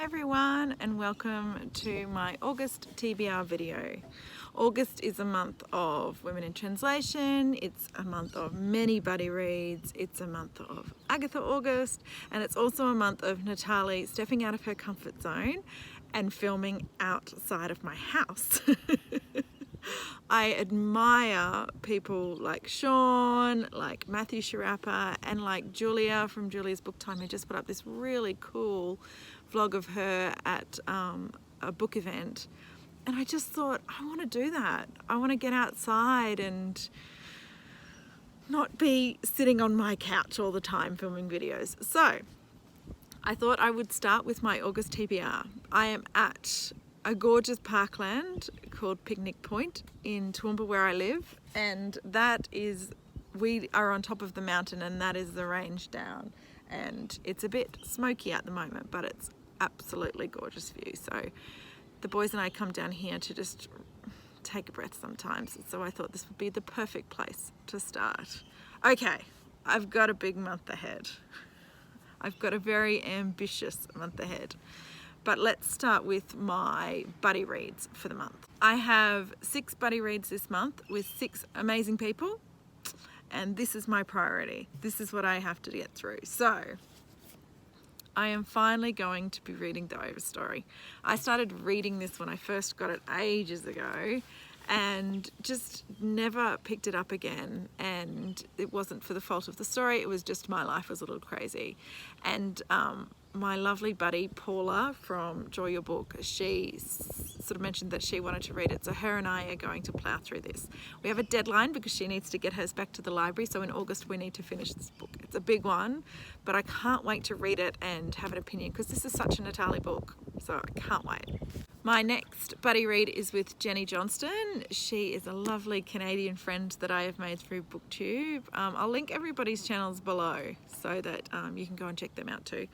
Everyone, and welcome to my August TBR video. August is a month of Women in Translation, it's a month of many buddy reads, it's a month of Agatha August, and it's also a month of Natalie stepping out of her comfort zone and filming outside of my house. I admire people like Sean, like Matthew Sharappa, and like Julia from Julia's Book Time, who just put up this really cool vlog of her at a book event. And I just thought, I want to do that. I want to get outside and not be sitting on my couch all the time filming videos. So I thought I would start with my August TBR. I am at a gorgeous parkland called Picnic Point in Toowoomba where I live, and that is, we are on top of the mountain and that is the range down, and it's a bit smoky at the moment, but it's absolutely gorgeous view. So the boys and I come down here to just take a breath sometimes, so I thought this would be the perfect place to start. Okay, I've got a big month ahead. I've got a very ambitious month ahead. But let's start with my buddy reads for the month. I have 6 buddy reads this month with 6 amazing people, and this is my priority. This is what I have to get through. So I am finally going to be reading The Overstory. I started reading this when I first got it ages ago and just never picked it up again, and it wasn't for the fault of the story, it was just my life was a little crazy. And my lovely buddy Paula from Joy Your Book, she sort of mentioned that she wanted to read it, so her and I are going to plough through this. We have a deadline because she needs to get hers back to the library, so in August we need to finish this book. It's a big one, but I can't wait to read it and have an opinion because this is such a Natalie book, so I can't wait. My next buddy read is with Jenny Johnston. She is a lovely Canadian friend that I have made through BookTube. I'll link everybody's channels below so that you can go and check them out too.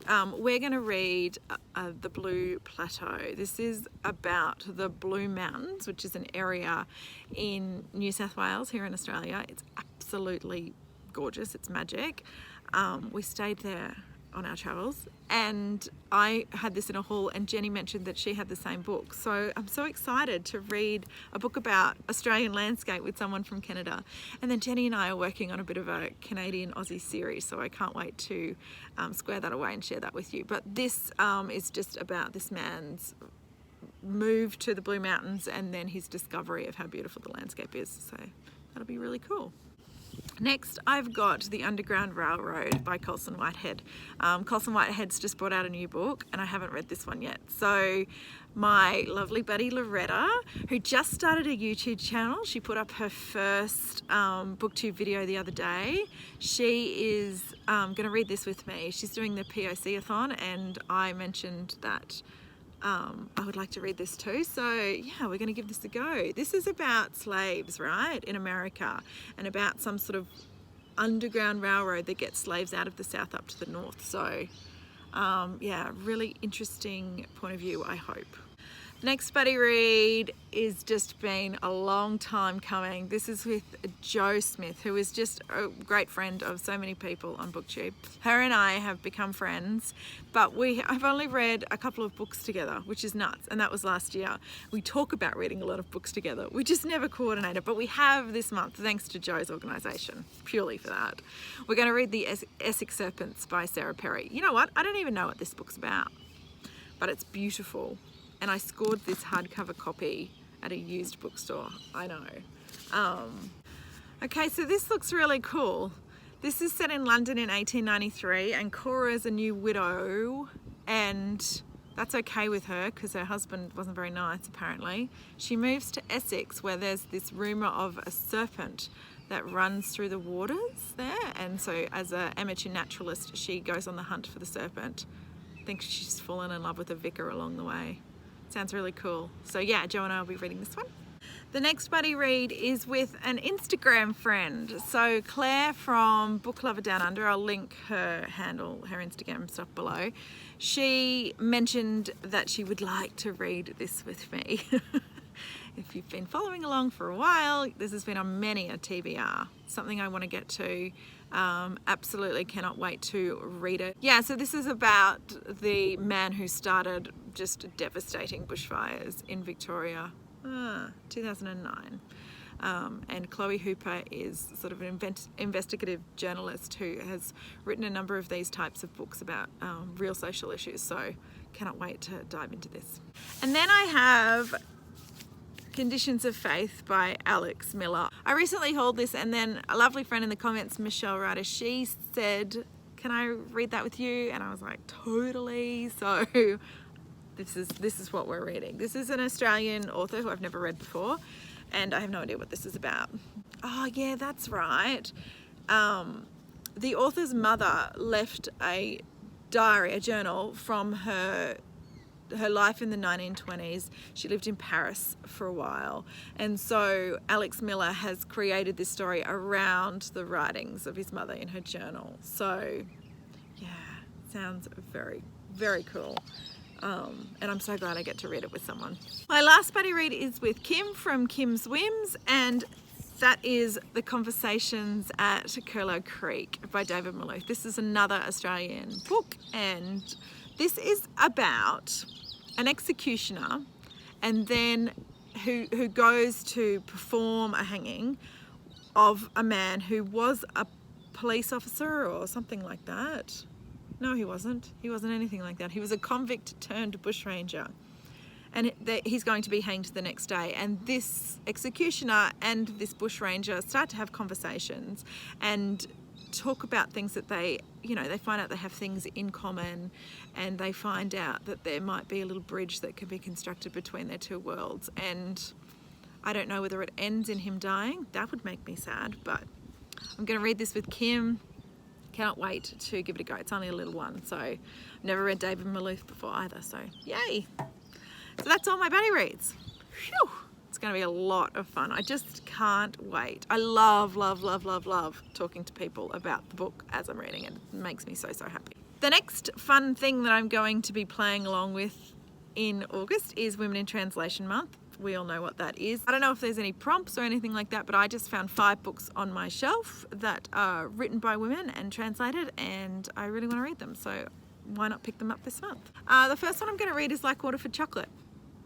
We're going to read The Blue Plateau. This is about the Blue Mountains, which is an area in New South Wales here in Australia. It's absolutely gorgeous. It's magic. We stayed there on our travels, and I had this in a haul, and Jenny mentioned that she had the same book. So I'm so excited to read a book about Australian landscape with someone from Canada. And then Jenny and I are working on a bit of a Canadian Aussie series, so I can't wait to square that away and share that with you. But this is just about this man's move to the Blue Mountains and then his discovery of how beautiful the landscape is. So that'll be really cool. Next, I've got The Underground Railroad by Colson Whitehead. Colson Whitehead's just brought out a new book, and I haven't read this one yet. So my lovely buddy Loretta, who just started a YouTube channel, she put up her first BookTube video the other day. She is going to read this with me. She's doing the POC-a-thon, and I mentioned that I would like to read this too, so yeah, we're going to give this a go. This is about slaves, right, in America, and about some sort of underground railroad that gets slaves out of the south up to the north. So yeah, really interesting point of view, I hope. Next buddy read is just been a long time coming. This is with Jo Smith, who is just a great friend of so many people on BookTube. Her and I have become friends, but we have only read a couple of books together, which is nuts, and that was last year. We talk about reading a lot of books together. We just never coordinated, but we have this month, thanks to Jo's organisation, purely for that. We're going to read The Essex Serpents by Sarah Perry. You know what? I don't even know what this book's about, but it's beautiful. And I scored this hardcover copy at a used bookstore. I know. Okay, so this looks really cool. This is set in London in 1893, and Cora is a new widow, and that's okay with her because her husband wasn't very nice, apparently. She moves to Essex, where there's this rumour of a serpent that runs through the waters there, and so as an amateur naturalist, she goes on the hunt for the serpent. I think she's fallen in love with a vicar along the way. Sounds really cool. So yeah, Jo and I will be reading this one. The next buddy read is with an Instagram friend. So Claire from Book Lover Down Under, I'll link her handle, her Instagram stuff below. She mentioned that she would like to read this with me. If you've been following along for a while, this has been on many a TBR, something I want to get to. Absolutely cannot wait to read it. Yeah, so this is about the man who started just devastating bushfires in Victoria, 2009. And Chloe Hooper is sort of an investigative journalist who has written a number of these types of books about real social issues, so cannot wait to dive into this. And then I have Conditions of Faith by Alex Miller. I recently hauled this, and then a lovely friend in the comments, Michelle Ryder, she said, can I read that with you? And I was like, totally. So this is what we're reading. This is an Australian author who I've never read before, and I have no idea what this is about. Oh yeah, that's right. The author's mother left a diary, a journal from her life in the 1920s. She lived in Paris for a while, and so Alex Miller has created this story around the writings of his mother in her journal. So yeah, sounds very, very cool. And I'm so glad I get to read it with someone. My last buddy read is with Kim from Kim's Whims, and that is The Conversations at Curlew Creek by David Malouf. This is another Australian book, and this is about an executioner and then who goes to perform a hanging of a man who was a police officer or something like that. No, he wasn't. He wasn't anything like that. He was a convict turned bushranger, and he's going to be hanged the next day. And this executioner and this bushranger start to have conversations and talk about things that they find out they have things in common, and they find out that there might be a little bridge that can be constructed between their two worlds. And I don't know whether it ends in him dying. That would make me sad, but I'm going to read this with Kim. Cannot wait to give it a go. It's only a little one, so I've never read David Malouf before either, so yay. So that's all my buddy reads. Phew. It's going to be a lot of fun. I just can't wait. I love, love, love, love, love talking to people about the book as I'm reading it. It makes me so, so happy. The next fun thing that I'm going to be playing along with in August is Women in Translation Month. We all know what that is. I don't know if there's any prompts or anything like that, but I just found 5 books on my shelf that are written by women and translated, and I really want to read them, so why not pick them up this month? The first one I'm going to read is Like Water for Chocolate.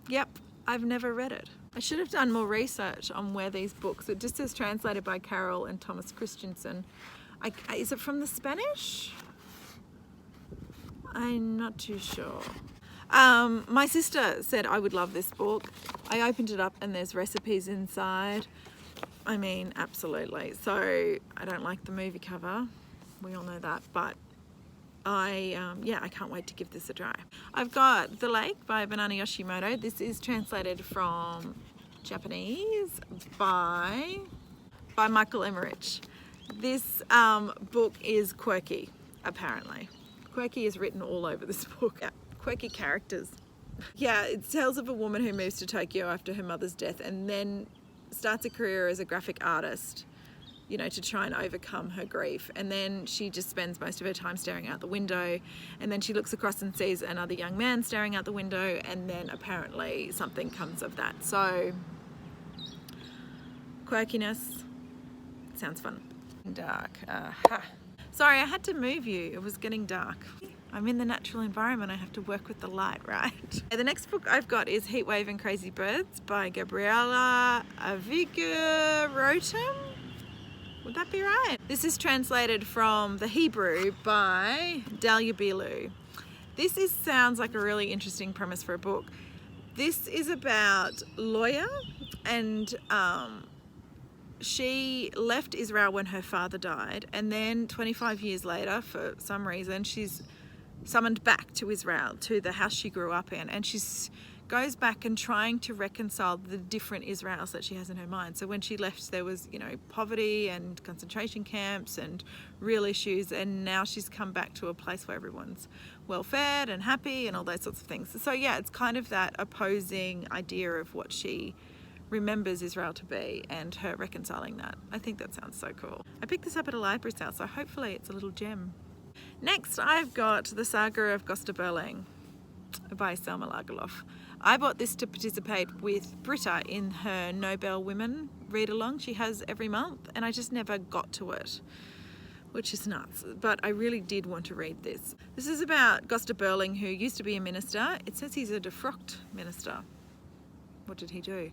Yep, I've never read it. I should have done more research on where these books, it just says translated by Carol and Thomas Christensen. Is it from the Spanish? I'm not too sure. My sister said I would love this book. I opened it up and there's recipes inside. I mean, absolutely. So I don't like the movie cover. We all know that, but I can't wait to give this a try. I've got The Lake by Banana Yoshimoto. This is translated from Japanese by Michael Emmerich. This book is quirky, apparently. Quirky is written all over this book. Yeah, quirky characters. Yeah, it tells of a woman who moves to Tokyo after her mother's death and then starts a career as a graphic artist, to try and overcome her grief. And then she just spends most of her time staring out the window, and then she looks across and sees another young man staring out the window, and then apparently something comes of that. So, quirkiness, sounds fun. Dark. Sorry, I had to move you. It was getting dark. I'm in the natural environment. I have to work with the light, right? The next book I've got is Heatwave and Crazy Birds by Gabriela Avigarotum. Would that be right? This is translated from the Hebrew by Dalia Bilu. This sounds like a really interesting premise for a book. This is about Lawyer, and she left Israel when her father died, and then 25 years later, for some reason, she's summoned back to Israel, to the house she grew up in, and she goes back and trying to reconcile the different Israels that she has in her mind. So when she left, there was, poverty and concentration camps and real issues, and now she's come back to a place where everyone's well-fed and happy and all those sorts of things. So yeah, it's kind of that opposing idea of what she remembers Israel to be and her reconciling that. I think that sounds so cool. I picked this up at a library sale, so hopefully it's a little gem. Next, I've got The Saga of Gosta Berling. by Selma Lagerlof. I bought this to participate with Britta in her Nobel Women read along she has every month, and I just never got to it, which is nuts, but I really did want to read this. This is about Gosta Berling, who used to be a minister. It says he's a defrocked minister. What did he do?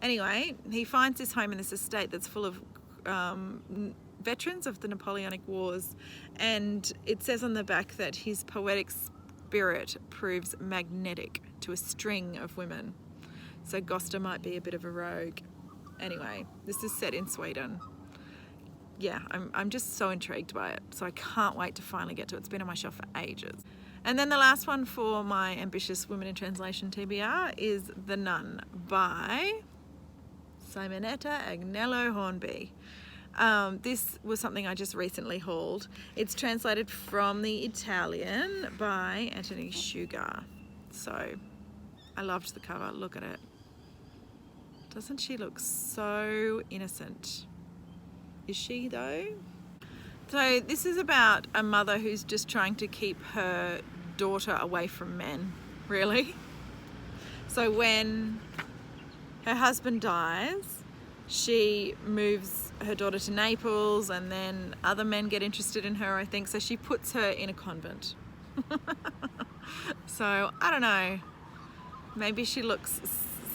Anyway, he finds this home in this estate that's full of veterans of the Napoleonic Wars, and it says on the back that his poetic spirit proves magnetic to a string of women. So Gosta might be a bit of a rogue. Anyway, this is set in Sweden. Yeah, I'm just so intrigued by it, so I can't wait to finally get to it. It's been on my shelf for ages. And then the last one for my ambitious Women in Translation TBR is The Nun by Simonetta Agnello Hornby. This was something I just recently hauled. It's translated from the Italian by Anthony Sugar. So I loved the cover. Look at it. Doesn't she look so innocent? Is she though? So this is about a mother who's just trying to keep her daughter away from men, really. So when her husband dies, she moves her daughter to Naples, and then other men get interested in her, I think, so she puts her in a convent. So I don't know, maybe she looks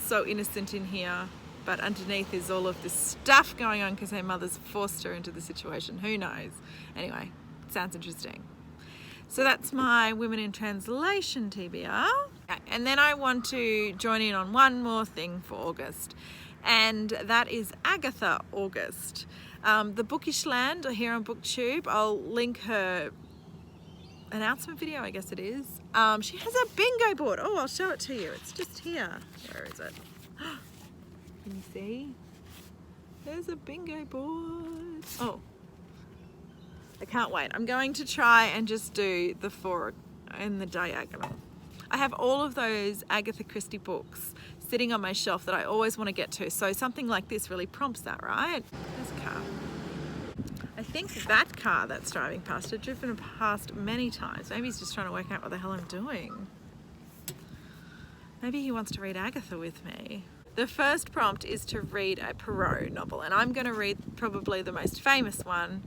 so innocent in here, but underneath is all of this stuff going on because her mother's forced her into the situation. Who knows? Anyway, sounds interesting. So that's my Women in Translation TBR. And then I want to join in on one more thing for August, and that is Agatha August. The Bookish Land here on BookTube. I'll link her announcement video, I guess it is. She has a bingo board. Oh, I'll show it to you. It's just here. Where is it? Can you see? There's a bingo board. Oh, I can't wait. I'm going to try and just do the 4 in the diagonal. I have all of those Agatha Christie books sitting on my shelf that I always want to get to. So something like this really prompts that, right? There's a car. I think that car that's driving past, I've driven past many times. Maybe he's just trying to work out what the hell I'm doing. Maybe he wants to read Agatha with me. The first prompt is to read a Poirot novel, and I'm going to read probably the most famous one,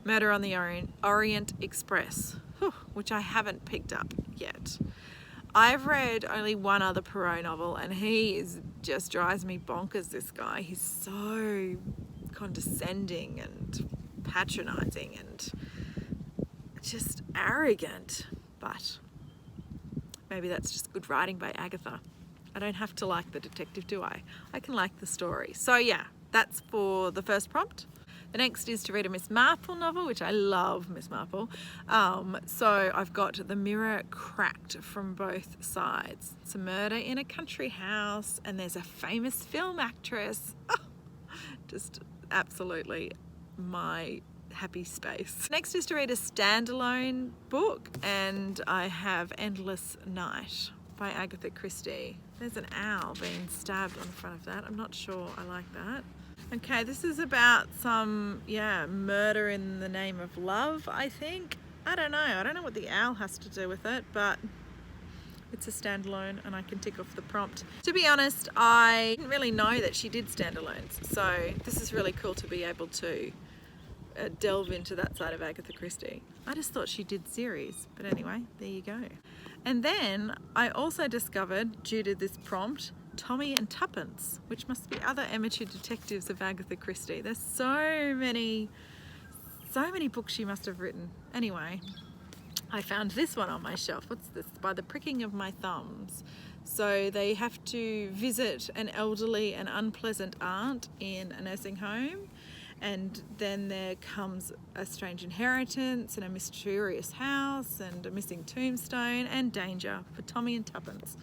Murder on the Orient Express, which I haven't picked up yet. I've read only one other Poirot novel, and he just drives me bonkers, this guy. He's so condescending and patronizing and just arrogant, but maybe that's just good writing by Agatha. I don't have to like the detective, do I? I can like the story. So yeah, that's for the first prompt. The next is to read a Miss Marple novel, which I love Miss Marple. So I've got The Mirror Cracked from Both Sides. It's a murder in a country house, and there's a famous film actress. Just absolutely my happy space. Next is to read a standalone book, and I have Endless Night by Agatha Christie. There's an owl being stabbed on the front of that. I'm not sure I like that. Okay, this is about some, murder in the name of love, I think. I don't know. I don't know what the owl has to do with it, but it's a standalone and I can tick off the prompt. To be honest, I didn't really know that she did standalones, so this is really cool to be able to delve into that side of Agatha Christie. I just thought she did series, but anyway, there you go. And then I also discovered, due to this prompt, Tommy and Tuppence, which must be other amateur detectives of Agatha Christie. There's so many books she must have written. Anyway, I found this one on my shelf. What's this? By the Pricking of My Thumbs. So they have to visit an elderly and unpleasant aunt in a nursing home, and then there comes a strange inheritance and a mysterious house and a missing tombstone and danger for Tommy and Tuppence.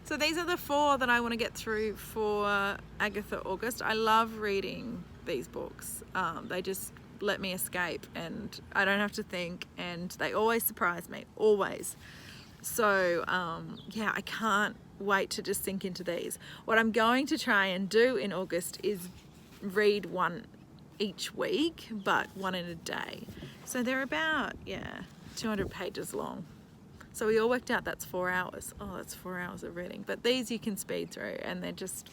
So these are the 4 that I want to get through for Agatha August. I love reading these books. They just let me escape and I don't have to think, and they always surprise me, always. So yeah, I can't wait to just sink into these. What I'm going to try and do in August is read one each week, but one in a day. So they're about 200 pages long. So we all worked out that's 4 hours. Oh, that's 4 hours of reading. But these you can speed through, and they're just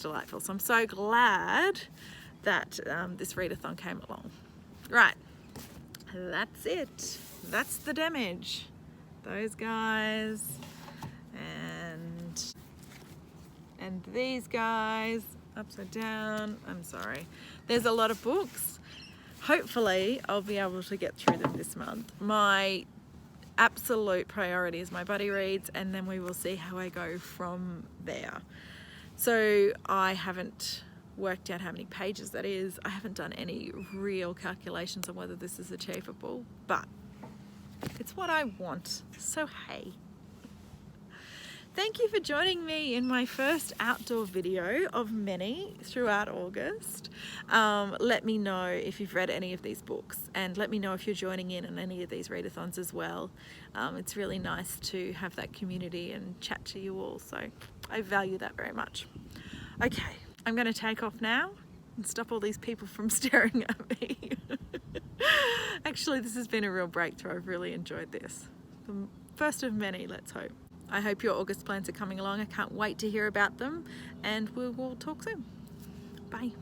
delightful. So I'm so glad that this readathon came along. Right, that's it. That's the damage. Those guys and these guys upside down. I'm sorry. There's a lot of books. Hopefully I'll be able to get through them this month. My absolute priority is my buddy reads, and then we will see how I go from there. So I haven't worked out how many pages that is. I haven't done any real calculations on whether this is achievable, but it's what I want. So hey. Thank you for joining me in my first outdoor video of many throughout August. Let me know if you've read any of these books, and let me know if you're joining in on any of these readathons as well. It's really nice to have that community and chat to you all, so I value that very much. Okay, I'm going to take off now and stop all these people from staring at me. Actually, this has been a real breakthrough. I've really enjoyed this. The first of many, let's hope. I hope your August plans are coming along. I can't wait to hear about them, and we will talk soon. Bye.